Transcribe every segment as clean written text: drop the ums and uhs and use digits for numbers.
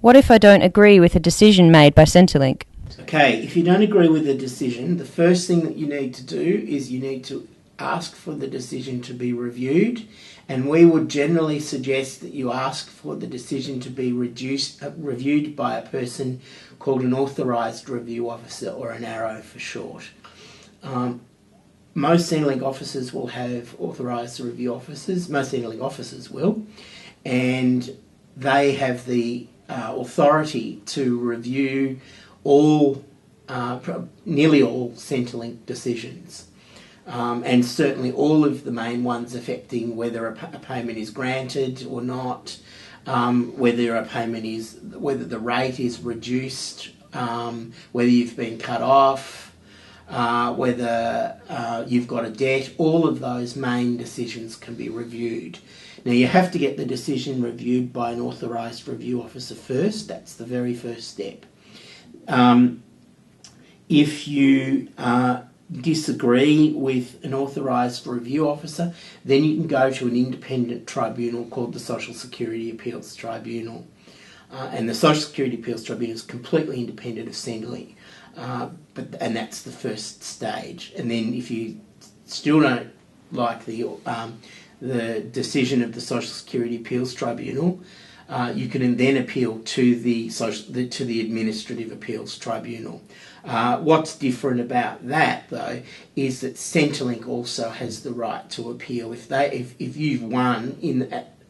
What if I don't agree with a decision made by Centrelink? Okay, if you don't agree with the decision, the first thing that you need to do is you need to ask for the decision to be reviewed, and we would generally suggest that you ask for the decision to be reviewed by a person called an authorised review officer, or an ARO for short. Most Centrelink officers will have authorised review officers, most Centrelink officers will, and they have the authority to review nearly all Centrelink decisions, and certainly all of the main ones affecting whether a payment is granted or not, whether the rate is reduced, whether you've been cut off, whether you've got a debt. All of those main decisions can be reviewed. Now, you have to get the decision reviewed by an authorised review officer first. That's the very first step. If you disagree with an authorised review officer, then you can go to an independent tribunal called the Social Security Appeals Tribunal. And the Social Security Appeals Tribunal is completely independent of Centrelink, and that's the first stage. And then if you still don't like the decision of the Social Security Appeals Tribunal, you can then appeal to the Administrative Appeals Tribunal. What's different about that, though, is that Centrelink also has the right to appeal. If you've won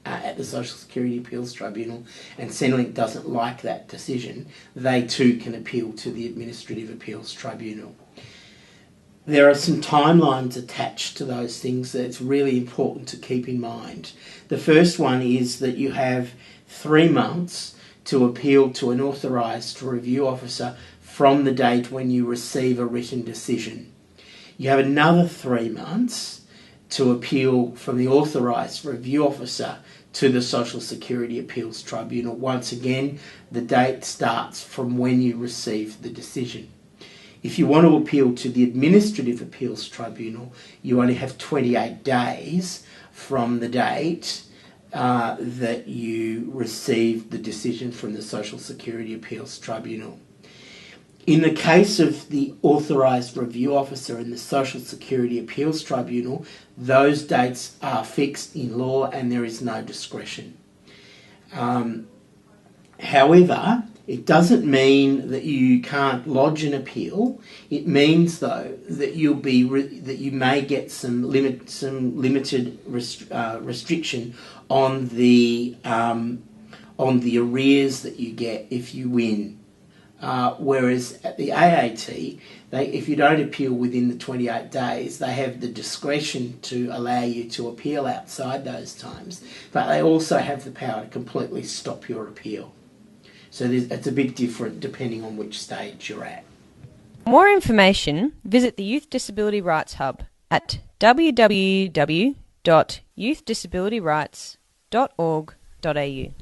at the Social Security Appeals Tribunal and Centrelink doesn't like that decision, they too can appeal to the Administrative Appeals Tribunal. There are some timelines attached to those things that it's really important to keep in mind. The first one is that you have 3 months to appeal to an authorised review officer from the date when you receive a written decision. You have another 3 months to appeal from the authorised review officer to the Social Security Appeals Tribunal. Once again, the date starts from when you receive the decision. If you want to appeal to the Administrative Appeals Tribunal, you only have 28 days from the date that you received the decision from the Social Security Appeals Tribunal. In the case of the authorised review officer in the Social Security Appeals Tribunal, those dates are fixed in law and there is no discretion. However, it doesn't mean that you can't lodge an appeal. It means, though, that you may get some limited restriction on the arrears that you get if you win. Whereas at the AAT, if you don't appeal within the 28 days, they have the discretion to allow you to appeal outside those times, but they also have the power to completely stop your appeal. So it's a bit different depending on which stage you're at. For more information, visit the Youth Disability Rights Hub at www.youthdisabilityrights.org.au.